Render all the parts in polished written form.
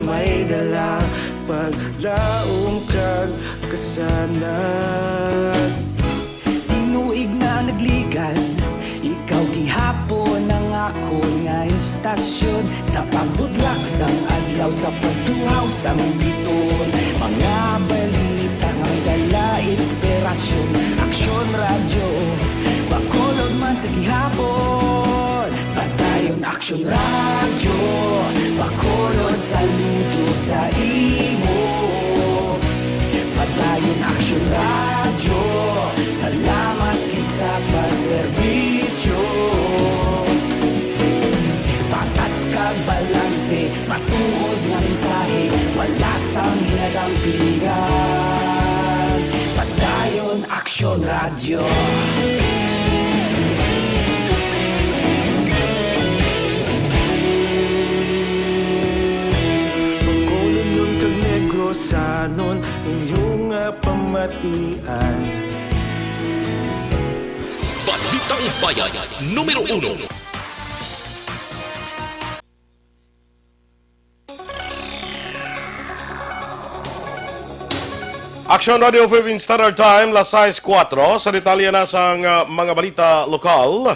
may dala paglaong kag kasanag. Tinuig na nagligan, ikaw gihapon ang ako nga istasyon. Sa pagbudlak sang adlaw, sa pagtuhaw sang biton, mga balita ang dala inspirasyon. Aksyon radyo, bakolod man sa gihapon. Padayon Aksyon radyo, bakolod saludo sa imo. Padayon Aksyon radyo, salamat kisa pagserbisyo. Patas kag balanse, matuod nga mensahe, wala sang hinadampingan. Padayon Aksyon radyo. Bakolod nun kag negro sanon inyong pamatian. Balitang Bayan, Numero 1. Aksyon Radio Philippine Standard Time, las 6:04. Sa detalye na sa mga balita lokal.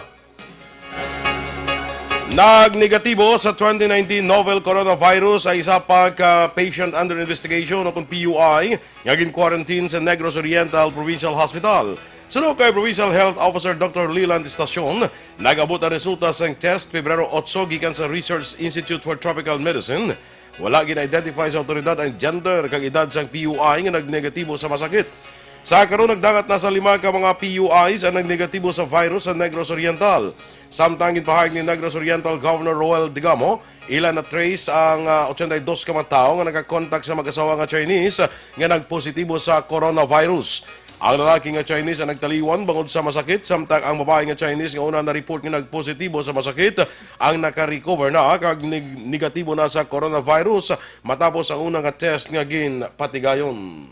Nagnegatibo sa 2019 novel coronavirus ay isa pang patient under investigation o kung PUI ngaging quarantine sa Negros Oriental Provincial Hospital. Sunod kay Provincial Health Officer Dr. Leland Estacion, nag-abot ang resulta sa test Pebrero 8 gikan sa Research Institute for Tropical Medicine. Wala gina-identify sa otoridad ang gender kag edad sang PUI nga nagnegatibo sa masakit. Sa karon nagdangat na sa 5 ka mga PUIs ang nagnegatibo sa virus sa Negros Oriental. Samtang ginpahayag ni Negros Oriental Governor Roel Digamo, ilan na trace ang 82 ka mga tao nga nakakontak sa mag-asawa nga Chinese nga nagpositibo sa coronavirus. Ang lalaki nga Chinese ang nagtaliwan bangod sa masakit, samtang ang babae nga Chinese nga una na-report nga nagpositibo sa masakit ang naka-recover na kag negatibo na sa coronavirus matapos ang unang test nga ginpatigayon.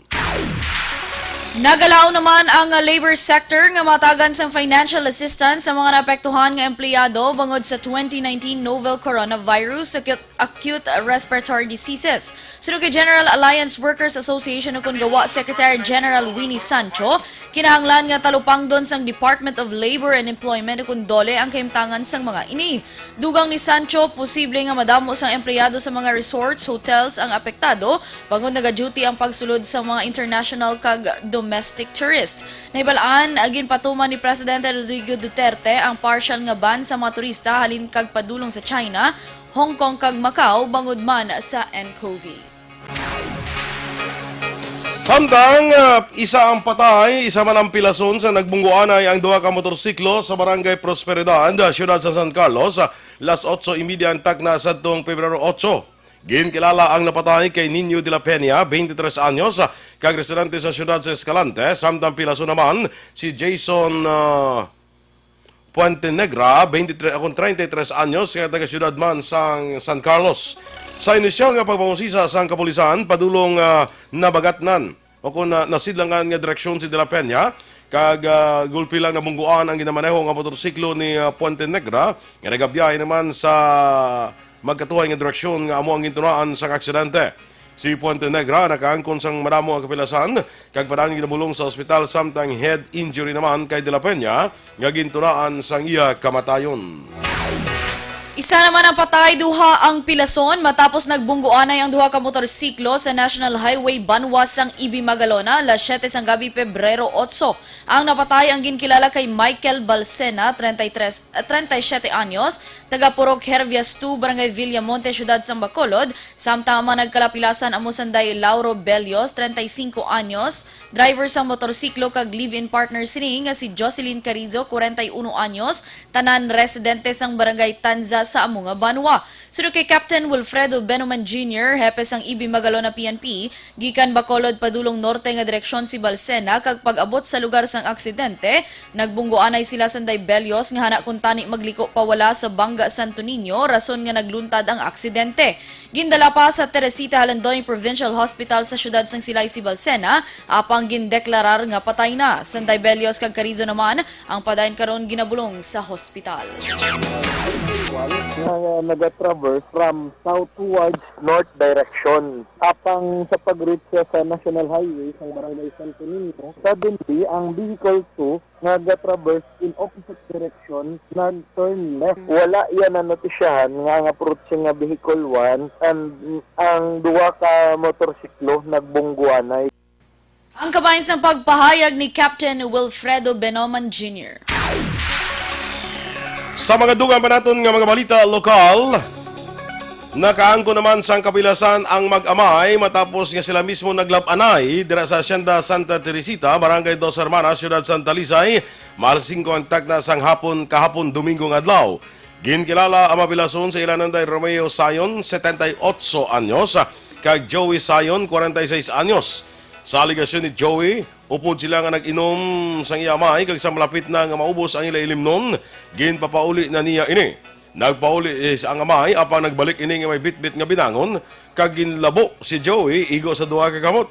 Nagalaw naman ang labor sector nga matagan sa financial assistance sa mga naapektuhan nga empleyado bangod sa 2019 novel coronavirus acute respiratory diseases. Sunod kay General Alliance Workers Association ukon gawa Secretary General Winnie Sancho, kinahanglan nga talupang don sang Department of Labor and Employment ukon dole ang kahimtangan sang mga ini. Dugang ni Sancho, posible nga madamo sang empleyado sa mga resorts, hotels ang apektado bangod naga-duty ang pagsulod sa mga international kag domestic tourists. Naibalaan, agin patuman ni Presidente Rodrigo Duterte ang partial nga ban sa mga turista halin kag padulong sa China, Hong Kong kag Macau bangod man sa nCoV. Samtang isa ang patay, isa man ang pilason sa nagbungguan ay ang duha ka motorsiklo sa Barangay Prosperidad, siyudad sa San Carlos, las 8:30 ang takna sa tuong Pebrero 8. Ginkilala ang napatay kay Niño de la Peña, 23 anyos, kag residente sa siyudad sa Escalante. Samtang pilaso naman si Jason Puente Negra, 33 anyos, kaya taga siyudad man sa San Carlos. Sa inisyal nga pagpangusisa sa kapulisan, padulong nabagatnan o kung nasidlangan nga direksyon si de la Peña, kag gulpi lang na bungguan ang ginamaneho nga motorsiklo ni Puente Negra, nga nagabiyahe naman sa magkatuhay nga direksyon nga amo ang gintunaan sa aksidente. Si Puente Negra nakaangkon sang madamo ang kapilasan kag padang ginabulong sa ospital, samtang head injury naman kay De La Peña nga gintunaan sang iya kamatayon. Isa naman ang patay, duha ang pilason matapos nagbungguanay ang duha ka motorsiklo sa National Highway Banwas sang Ibi Magalona, las 7 sang gabi Pebrero 8. Ang napatay ang ginkilala kay Michael Balsena, 37 anyos, taga Purok Hervias 2, Barangay Villamonte, Siyudad San Bacolod, samtang man nagkalapilasan amo sanday Lauro Bellios, 35 anyos, driver sang motorsiklo kag live-in partner sini nga si Jocelyn Carizo, 41 anyos, tanan residente sang Barangay Tanza sa Amunga, Banwa. Sunod kay Captain Wilfredo Benuman Jr., hepe sang Ibi Magalona PNP, gikan Bacolod padulong norte nga direksyon si Balsena, kag pag-abot sa lugar sang aksidente, nagbungguanay sila sanday Bellios nga hana kun tani magliko pawala sa Banga Santo Niño, rason nga nagluntad ang aksidente. Gindala pa sa Teresita Halandoy Provincial Hospital sa siyudad sang Silay si Balsena, apang gindeklarar nga patay na. Sanday Bellios kag Carizo naman ang padayon karon ginabulong sa hospital. nga nag-traverse from south towards north direction. Apang sa pag-reach siya sa National Highway sa Barangay Santo Niño, suddenly ang vehicle 2 nag-traverse in opposite direction, nag-turn left. Wala yan na notisyahan nga approach nga vehicle 1 and ang duwa ka motorsiklo nagbungguanay. Ang kabayan sa pagpahayag ni Captain Wilfredo Benoman Jr. Sa mga dugang pa natin nga mga balita lokal, nakaangko naman sa kapilasan ang mag-amay matapos nga sila mismo naglabanay dira sa Hacienda Santa Teresita, Barangay Dos Hermanas, Ciudad Santa Lisay, mahal 5 ang tagna sang hapon kahapon Domingo ng adlaw. Ginkilala ang mapilason sa ilananday Romeo Sayon, 78 anyos, kag Joey Sayon, 46 anyos. Sa aligasyon ni Joey, upod sila nga nag-inom sang iyamay kag sa malapit na nga maubos ang ila ilim nun, ginpapauli na niya ini. Nagpauli ang amay apang nagbalik ini nga may bit-bit nga binangon, kag ginlabo si Joey igo sa duha ka kamot.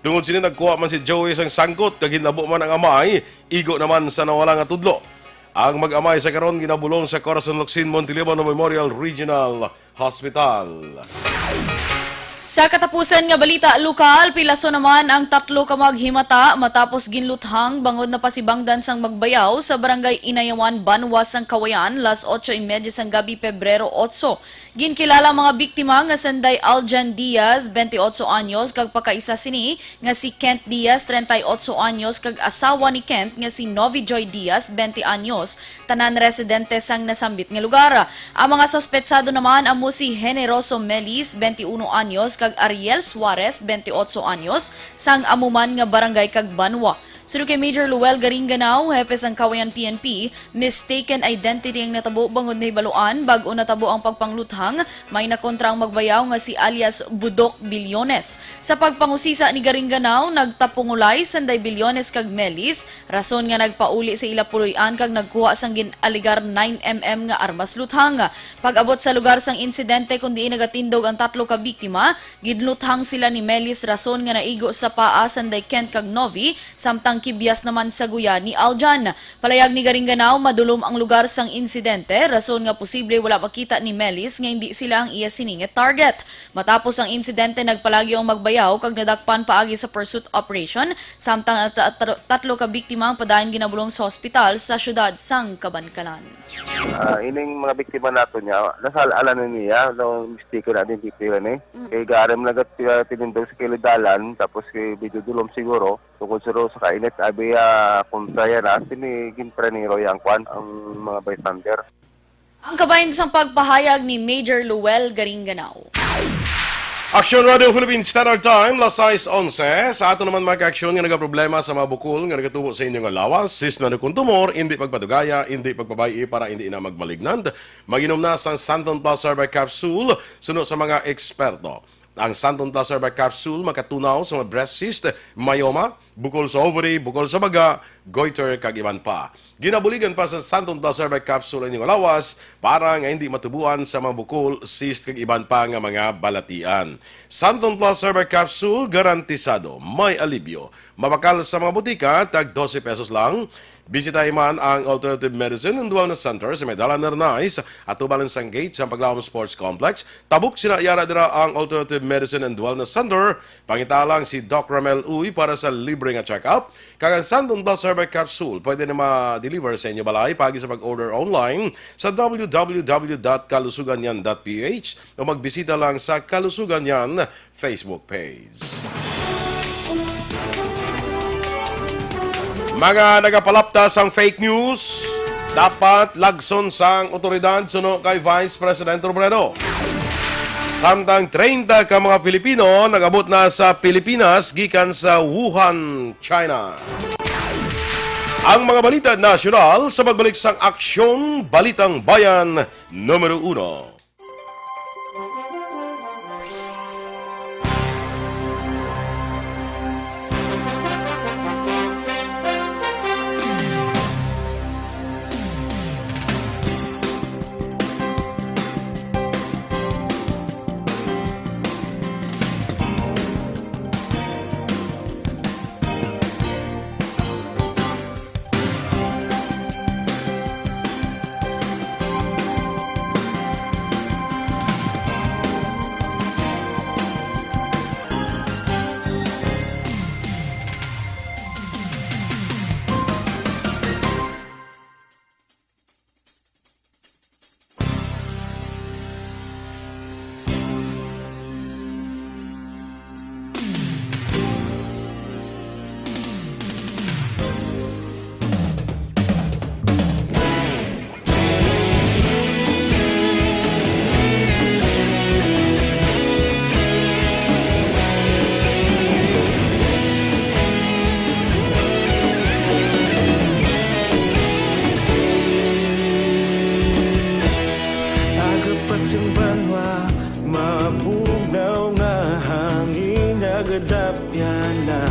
Tungod sini nagkuha man si Joey sang sangkot kag ginlabo man ang amay, igo naman sa nawala nga tudlo. Ang mag-amay sa karon ginabulong sa Corazon Locsin Montelibano Memorial Regional Hospital. Sa katapusan nga balita lokal, pilaso naman ang 3 ka maghimata matapos ginluthang bangod na pasibangdan sang magbayaw sa barangay Inayawan, Banwas sang Kawayan, las 8:30 sang gabi Pebrero 8. Ginkilala mga biktima nga sanday Aljan Diaz, 28 anyos, kag pakaisa sini nga si Kent Diaz, 38 anyos, kag asawa ni Kent nga si Novi Joy Diaz, 20 anyos, tanan residente sang nasambit nga lugar. Ang mga sospetsado naman amo si Generoso Melis, 21 anyos, kag Ariel Suarez, 28 anyos, sang amuman nga barangay kag Banwa. Suno kay Major Luel Garinganaw, hepe sang Kawayan PNP, mistaken identity ang natabo bangod na hibaluan, bago natabo ang pagpangluthang, may nakontra ang magbayaw nga si alias Budok Bilyones. Sa pagpangusisa ni Garinganaw, nagtapungulay sanday Bilyones kag Melis, rason nga nagpauli sa ila puloy-an kag nagkuha sang ginaligar 9mm nga armas luthang. Pag-abot sa lugar sang insidente kundi nagatindog ang 3 ka biktima, ginluthang sila ni Melis rason nga naigo sa paa sanday Kent kag Novi, samtang kibyas naman sa guya ni Aljan. Palayag ni Garinganaw, madulom ang lugar sang insidente, rason nga posible wala makita ni Melis nga hindi sila ang iya siningit target. Matapos ang insidente, nagpalagi ang magbayaw kag nadakpan paagi sa pursuit operation, samtang 3 ka biktima ang padayon ginabulong sa ospital sa syudad sang Kabankalan. Ining mga biktima nato niya, nasala na niya, mistake na din dito yan Kay garam nagat tinindog sa kilidalan, tapos kay bidudulom siguro, tungkol sa kainit, abi kung saya na, ginprenero yang kwan, ang mga bystander. Ang kabayan sang pagpahayag ni Major Luel Garinganaw. Aksyon Radio Philippines Standard Time, las 6:11. Sa ato naman mga ka-aksyon nga nagaproblema sa mga bukol nga nagatubo sa inyong lawas, sis na nagkuntumor, hindi pagpadugaya, hindi pagpabayi para hindi na magmalignant. Maginom na sa Santon Plus Herbal Capsule, sunod sa mga eksperto. Ang Santon Plus Herbal Capsule makatunaw sa mga breast cyst, myoma, bukol sa ovary, bukol sa baga, goiter, kag iban pa. Ginabuligan pa sa Santon Plus Herbal Capsule ang inyong lawas para nga hindi matubuan sa mga bukol, cyst, kag iban pa nga mga balatian. Santon Plus Herbal Capsule, garantisado, may alibyo. Mabakal sa mga butika, tag 12 pesos lang. Bisitahin man ang Alternative Medicine and Wellness Center sa Medala Nernais at tubalan sang gate sa Paglawang Sports Complex. Tabuk sinayara dira ang Alternative Medicine and Wellness Center. Pangitalang si Doc Ramel Uy para sa libre nga check-up. Kagan Santon Plus Herbal Capsule pwede na ma-deliver sa inyo balay pagi sa pag-order online sa www.kalusuganyan.ph o magbisita lang sa Kalusuganyan Facebook page. Mga nagapalaptas ang fake news, dapat lagson sang otoridad suno kay Vice President Robredo. Samtang 30 ka mga Pilipino nagabot na sa Pilipinas gikan sa Wuhan, China. Ang mga balita nasyonal sa pagbalik sang Aksyon, Balitang Bayan, Numero 1. nagadapya na.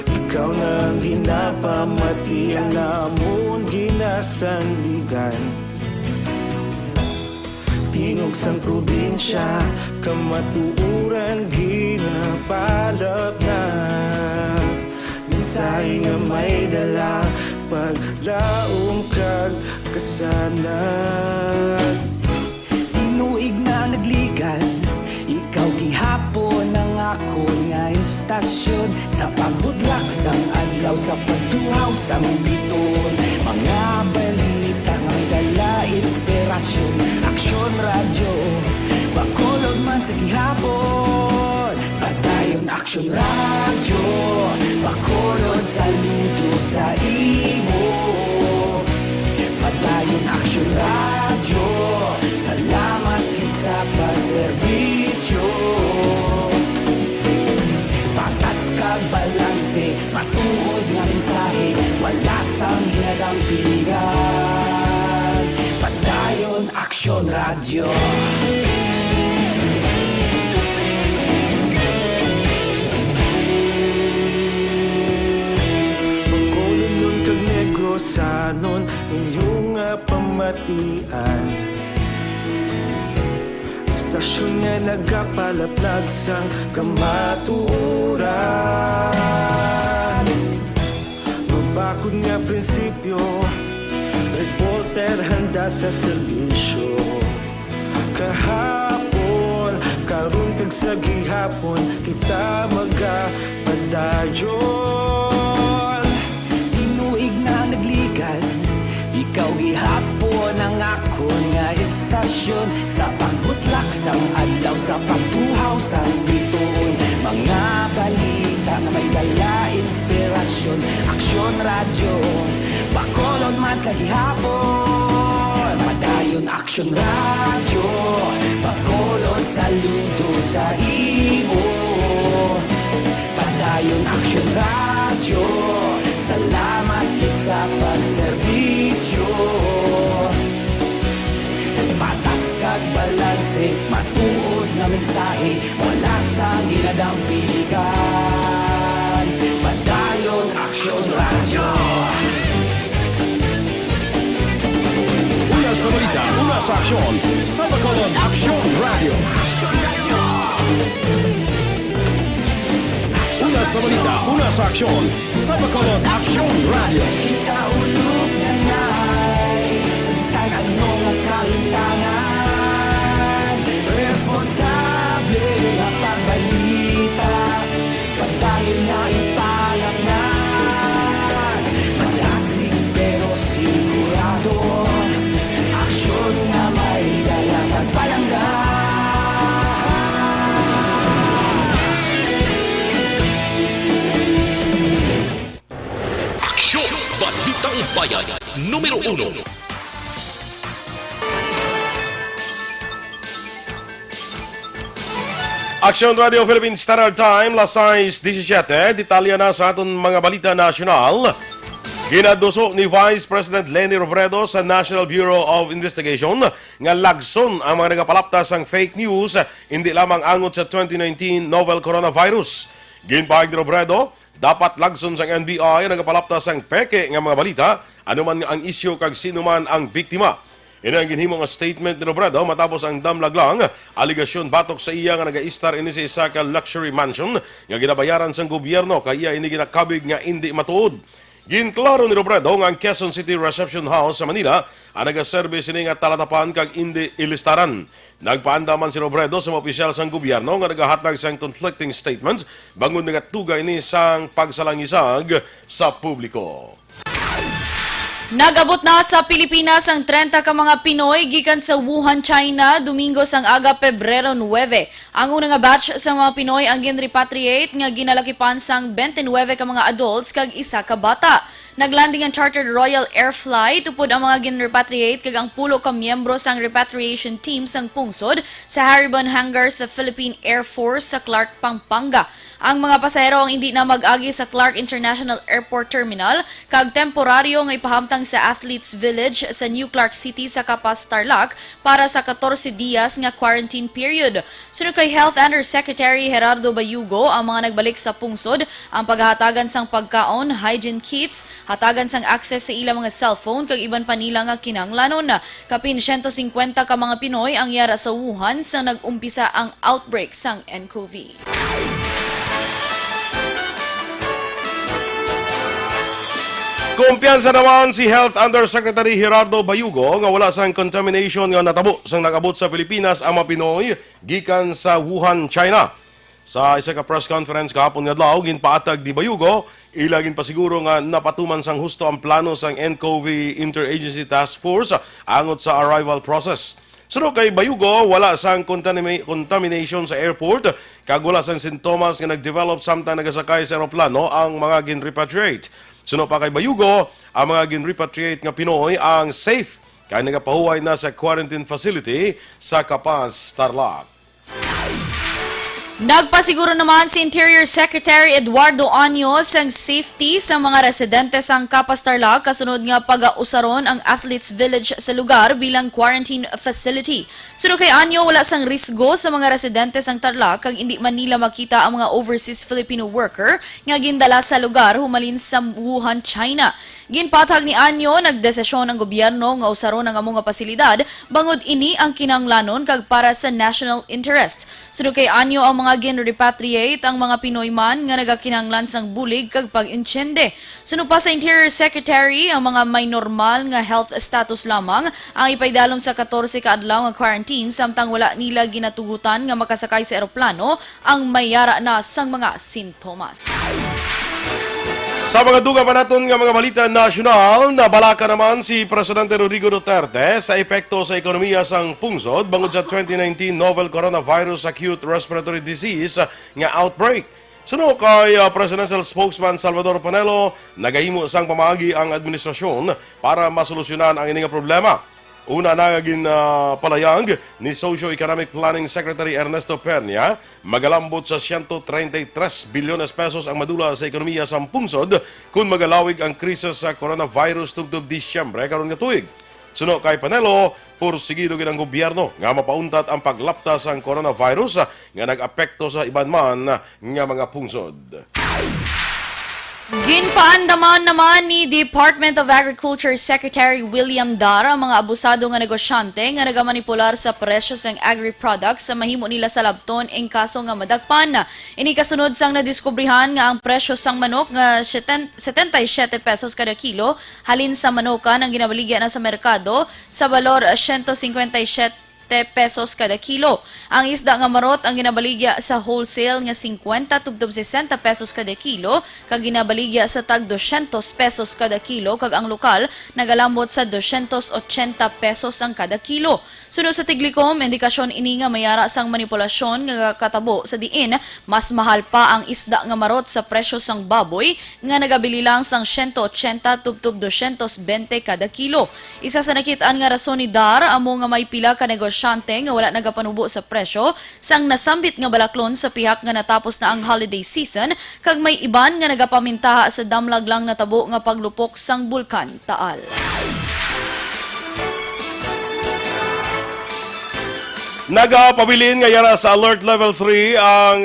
Ikaw nang ginapamati ang namon ginasandigan. Tingog sang probinsya, kamatuuran ginapalap na. Minsay nga may dala, paglaom kag kasanag. Tinuig na nagligan, ikaw gihapon ang ako nga istasyon. Sa pagbudlak sang adlaw, sa pagtuhaw sang biton. Mga balita nga dala inspirasyon. Aksyon radyo, bakolod man sa gihapon. Padayon Aksyon radyo, bakolod saludo sa imo. Padayon Aksyon radyo, salamat sa pagserbisyo. Patas kag balanse, matuod nga mensahe, wala sang ginadang piligan. Padayon Aksyon radyo. Bakolod nun kag negrosanon, inyong pamatian. Stasyon nga nagapalaplag sang kamatuuran. Mabakod nga prinsipyo, reporter handa sa serbisyo. Kahapon, karon kag sa gihapon, kita magapadayon. Tinuig na nagligan, ikaw gihapon ang ako nga istasyon. Sa pagbutlak sang adlaw, sa pagtuhaw sang biton. Mga balita nga may dala inspirasyon. Aksyon radyo, bakolod man sa gihapon. Padayon Aksyon radyo, bakolod saludo sa imo. Padayon Aksyon radyo, salamat sa pagserbisyo. Patas kag balanse, matuod na mensahe, wala sang ginadang piligan. Padayon Aksyon radyo. Una sa balita, una sa aksyon, sa Bacolod Aksyon Radio. Una sa balita, una sa aksyon, sa Bacolod Aksyon Radio. Ikaulog na na'y sansan anong ang kahintangan. Responsable ang pagbalita, pagdahil na ipalaknan. Malasig pero sigurado, aksyon na may dalang pagpalanggan. Aksyon, Balitang Bayan, Numero 1. Aksyon Radio Philippines Standard Time, las 6:17. Detalya na sa aton mga balita nasyonal. Ginaduso ni Vice President Leni Robredo sa National Bureau of Investigation nga lagson ang mga nagapalaptas ang fake news hindi lamang angot sa 2019 novel coronavirus. Ginpahag ni Robredo, dapat lagson sa NBI ang nagapalaptas ang peke nga mga balita anuman nga ang isyu kag sino man ang biktima. Ina ang ginhimo nga statement ni Robredo matapos ang damlaglang aligasyon batok sa iya nga naga-istar ini sa isa ka luxury mansion nga ginabayaran sang gobyerno kay iya ini ginakabig nga hindi matuod. Ginklaro ni Robredo nga ang Quezon City Reception House sa Manila ang nagaservice ini nga talatapan kag hindi ilistaran. Nagpaandaman si Robredo sa mga opisyal sang gobyerno nga nagahatag sang conflicting statements bangon nagatugay ni sang pagsalangisag sa publiko. Nagabot na sa Pilipinas ang 30 ka mga Pinoy gikan sa Wuhan, China, Domingo sang aga Pebrero 9. Ang unang nga batch sa mga Pinoy ang ginrepatriate nga ginalakipan sang 29 ka mga adults kag isa ka bata. Naglanding ang chartered Royal Air Flight tupod ang mga ginrepatriate kag ang pulo ka miyembro sang repatriation team sang pungsod sa Haribon Hangar sa Philippine Air Force sa Clark, Pampanga. Ang mga pasahero ang hindi na mag-agi sa Clark International Airport Terminal kag temporaryo nga ipahamtang nagpabalitang sa Athletes Village sa New Clark City sa Kapas, Tarlac para sa 14 diyas nga quarantine period. Sunod kay Health Undersecretary Gerardo Bayugo, ang mga nagbalik sa pungsod ang paghahatagan sang pagkaon, hygiene kits, hatagan sang access sa ilang mga cellphone kag iban pa nila nga kinahanglanon. Kapin 150 ka mga Pinoy ang yara sa Wuhan sa nag-umpisa ang outbreak sang nCoV. Kumpiyansa naman si Health Undersecretary Gerardo Bayugo nga wala sang contamination nga natabo sang nag-abot sa Pilipinas ang mga Pinoy gikan sa Wuhan, China. Sa isa ka press conference kahapon nga adlaw ginpaatag di Bayugo, ilagin pa siguro nga napatuman sang husto ang plano sang nCoV Interagency Task Force angot sa arrival process. Sunod kay Bayugo, wala sang contamination sa airport kag wala sang sintomas nga nag-develop samtang nagasakay sa aeroplano ang mga gin-repatriate. Sunod pa kay Bayugo, ang mga gin-repatriate nga Pinoy ang safe kaya nagapahuway na sa quarantine facility sa Kapas, Tarlac. Nagpasiguro naman si Interior Secretary Eduardo Anyos ang safety sa mga residente sang Kapas, Tarlac kasunod nga pag-ausaron ang Athletes Village sa lugar bilang quarantine facility. Sunod kay Anyo, wala sang risgo sa mga residente sang Tarlac kag hindi man nila makita ang mga overseas Filipino worker nga gindala sa lugar humalin sa Wuhan, China. Ginpatag ni Anyo, nagdesisyon ang gobyerno nga usaron ang among pasilidad bangod ini ang kinahanglanon kag para sa national interest. Sunod kay Anyo, ang mga gin-repatriate ang mga Pinoy man nga nagakinahanglan sang bulig kag pag-insyende. Sunod pa sa Interior Secretary, ang mga may normal nga health status lamang ang ipaydalom sa 14 ka adlaw nga quarantine samtang wala nila ginatugutan nga makasakay sa eroplano ang mayara na sang mga sintomas. Sa mga duga pa naton nga mga balita nasyonal, nabalaka naman si Presidente Rodrigo Duterte sa epekto sa ekonomiya sang pungsod bangod sa 2019 novel coronavirus acute respiratory disease nga outbreak. Sunod kay Presidential Spokesman Salvador Panelo, nagahimo sang pamaagi ang administrasyon para masolusyonan ang ining problema. Una naging palayag ni Socio-Economic Planning Secretary Ernesto Pernia, magalambot sa 133 bilyones pesos ang madula sa ekonomiya sa pungsod kung magalawig ang krisis sa coronavirus tugtog Disyembre karon nga tuig. Sunod kay Panelo, pursigido gid ang gobyerno nga mapauntat ang paglaptas ang coronavirus nga nag-apekto sa iban man nga mga pungsod. Ginpaandaman naman ni Department of Agriculture Secretary William Dar ang mga abusado nga negosyante nga nagamanipular sa presyo sang agri-products sa mahimo nila sa labton ing kaso nga madagpan. Ini kasunod sang nadiskubrihan nga ang presyo sang manok nga 77 pesos kada kilo halin sa manokan ang ginabaligya na sa merkado sa balor 157 pesos kada kilo. Ang isda nga marot ang ginabaligya sa wholesale nga 50 tubtob 60 pesos kada kilo kag ginabaligya sa tag 200 pesos kada kilo kag ang lokal nagalambot sa 280 pesos ang kada kilo. Sunod sa Tiglikom, indikasyon ini nga mayara sang manipulasyon nga katabo sa diin mas mahal pa ang isda nga marot sa presyo sang baboy nga nagabili lang sang 180 tubtob 220 kada kilo. Isa sa nakitaan nga rason ni Dar amo nga may pila ka negosyante nga wala nagapanubo sa presyo sang nasambit nga balaklon sa pihak nga natapos na ang holiday season kag may iban nga nagapamintaha sa damlag lang natabo nga paglupok sang bulkan Taal. Nagapabilin nga yara sa Alert Level 3 ang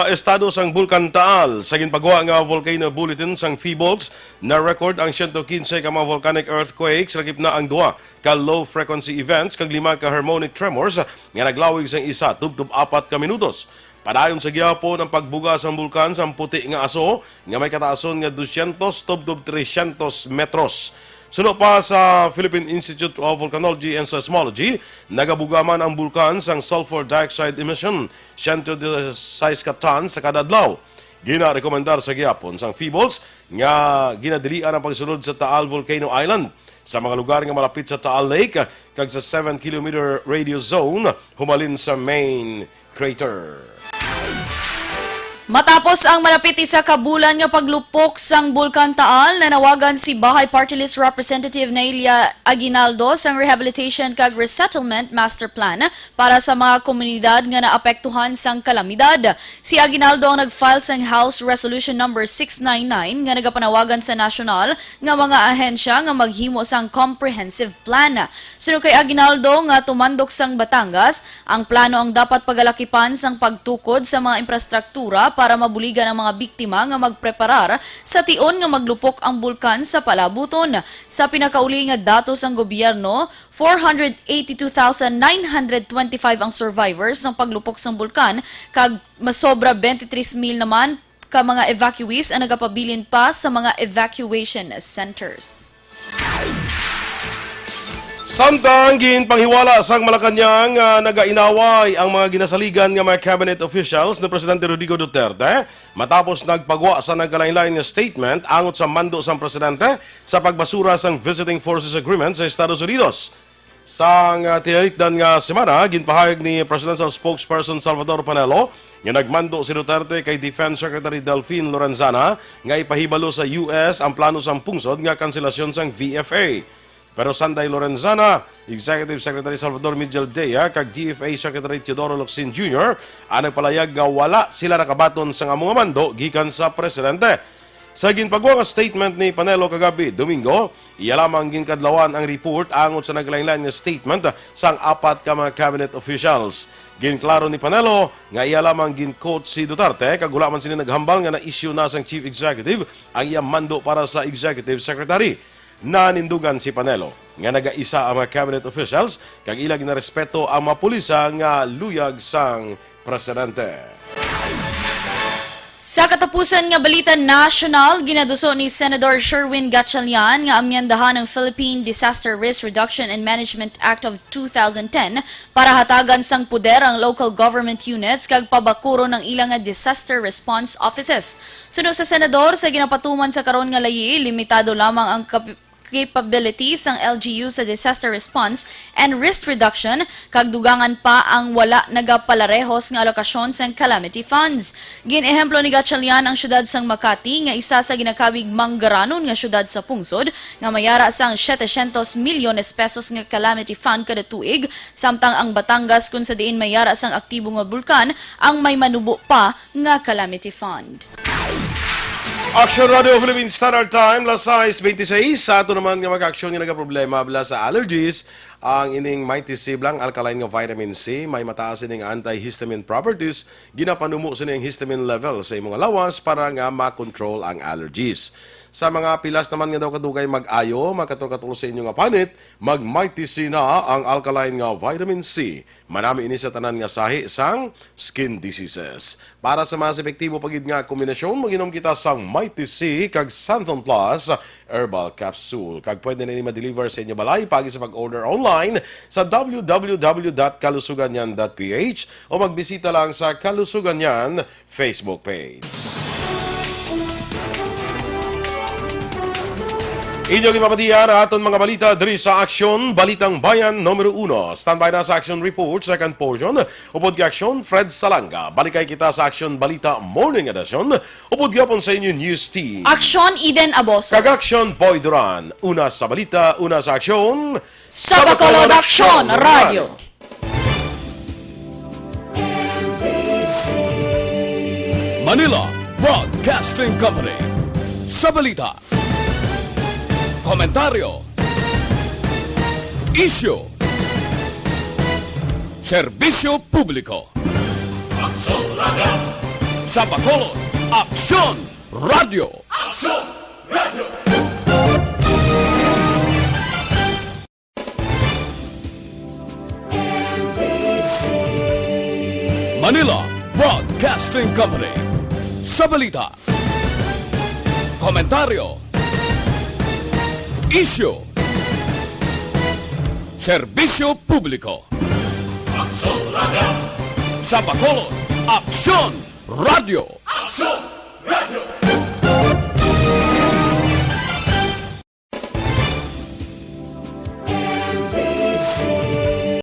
estado sang Bulkan Taal. Sa ginpagawa nga volcano bulletin sang PHIVOLCS na record ang 115 ka mga volcanic earthquakes lagip na ang duha ka low frequency events kag 5 ka harmonic tremors nga naglawig sang 1 tubtob 4 ka minutos. Padayon sa gihapon ang pagbuga sang bulkan sa puti nga aso nga may kataason nga 200 tubtob 300 metros. Sunod pa sa Philippine Institute of Volcanology and Seismology, nagabugaman ang bulkan sang sulfur dioxide emission, 116 ka ton sa kada adlaw. Gina-rekomendar sa gihapon sang PHIVOLCS nga ginadilian ang pagsunod sa Taal Volcano Island sa mga lugar nga malapit sa Taal Lake kag sa 7-kilometer radius zone humalin sa main crater. Matapos ang malapit isa ka bulan nga paglupok sang Bulkan Taal, nanawagan si Bahay Party List Representative Nailia Aguinaldo sang Rehabilitation kag Resettlement Master Plan para sa mga komunidad nga naapektuhan sang kalamidad. Si Aguinaldo ang nag-file sang House Resolution number 699 nga nagapanawagan sa national nga mga ahensya nga maghimo sang comprehensive plan. Sunod kay Aguinaldo nga tumandok sang Batangas, ang plano ang dapat pagalakipan sang pagtukod sa mga infrastruktura para mabuligan ang mga biktima nga magpreparar sa tion nga maglupok ang bulkan sa palabuton. Sa pinakauli nga datos ang gobyerno, 482,925 ang survivors ng paglupok sa bulkan kag masobra 23,000 naman ka mga evacuees ang nagapabilin pa sa mga evacuation centers. Samtang ginpanghiwala sang Malacanang nagainaway ang mga ginasaligan nga mga cabinet officials ni Presidente Rodrigo Duterte matapos nagpagwa sa nagkalain-lain nga statement angot sa mando sang presidente sa pagbasura sang Visiting Forces Agreement sa Estados Unidos. Sang tinalikdan nga semana, ginpahayag ni Presidential Spokesperson Salvador Panelo nga nagmando si Duterte kay Defense Secretary Delfin Lorenzana nga ipahibalo sa US ang plano sang pungsod nga kanselasyon sang VFA. Pero Sanday Lorenzana, Executive Secretary Salvador Mijaldea kag DFA Secretary Teodoro Locsin Jr. ang nagpalayag nga wala sila nakabaton sa mga mando gikan sa presidente. Sa ginpagwa nga statement ni Panelo kagabi Domingo, iya lamang ginkadlawan ang report angon sa naglain-lain nga statement sang apat ka mga cabinet officials. Ginklaro ni Panelo nga iya lamang gin-quote si Duterte kag wala man sila naghambal nga na-issue na sang Chief Executive ang iya mando para sa Executive Secretary. Nanindugan si Panelo nga nagaisa ang mga cabinet officials kag ilag na respeto ang mga pulisa nga luyag sang presidente. Sa katapusan nga balita national, ginaduso ni Senador Sherwin Gatchalian nga amyendahan ng Philippine Disaster Risk Reduction and Management Act of 2010 para hatagan sang puder ang local government units kag pabakuro ng ilang nga disaster response offices. Sunod sa senador, sa ginapatuman sa karon nga layi, limitado lamang ang capabilities ng LGU sa disaster response and risk reduction kag dugangan pa ang wala nagapalarehos nga alokasyon sa calamity funds. Ginehemplo ni Gatchalian ang syudad sang Makati nga isa sa ginakabig manggaranon nga syudad sa pungsod nga mayara sang 700 milyones pesos nga calamity fund kada tuig, samtang ang Batangas kung sa diin mayara sang aktibo nga bulkan ang may manubo pa nga calamity fund. Aksyon Radio Philippine Standard Time, las 6:26. Sa ato naman nga mag-aksyon nga nagaproblema bala sa allergies, ang ining mighty siblang alkaline nga vitamin C, may mataas ining antihistamine properties, ginapanumo sa ining histamine level sa imong lawas para nga makontrol ang allergies. Sa mga pilas naman nga daw kadugay mag-ayo, magkatol-katol sa inyo nga panit, mag-mighty C na ang alkaline nga vitamin C. Manami ini sa tanan nga sahi sang skin diseases. Para sa mas epektibo pagid nga kombinasyon, mag-inom kita sang mighty C kag Santhon Plus herbal capsule. Kag pwede na ma-deliver sa inyo balay pagi sa pag-order online sa www.kalusuganyan.ph o magbisita lang sa Kalusuganyan Facebook page. Inyong ipapatiyan aton mga balita diri sa Aksyon, Balitang Bayan Numero 1. Standby na sa Aksyon Report, second portion. Upod ka Aksyon, Fred Salanga. Balikay kita sa Aksyon Balita Morning Edition. Upod gyapon sa inyo News Team. Aksyon Eden Aboso. Kag Aksyon Boy Duran. Una sa balita, una sa Aksyon. Sa Bacolod Aksyon Radio. Manila Broadcasting Company. Sa balita, komentaryo, isyu, serbisyo publiko. Aksyon Radio. Sa Bacolod, Aksyon Radio. Aksyon Radio. Manila Broadcasting Company. Sa balita, komentaryo, isyu, serbisyo publiko. Aksyon Radio. Sa Bacolod, Aksyon Radio. Aksyon Radio.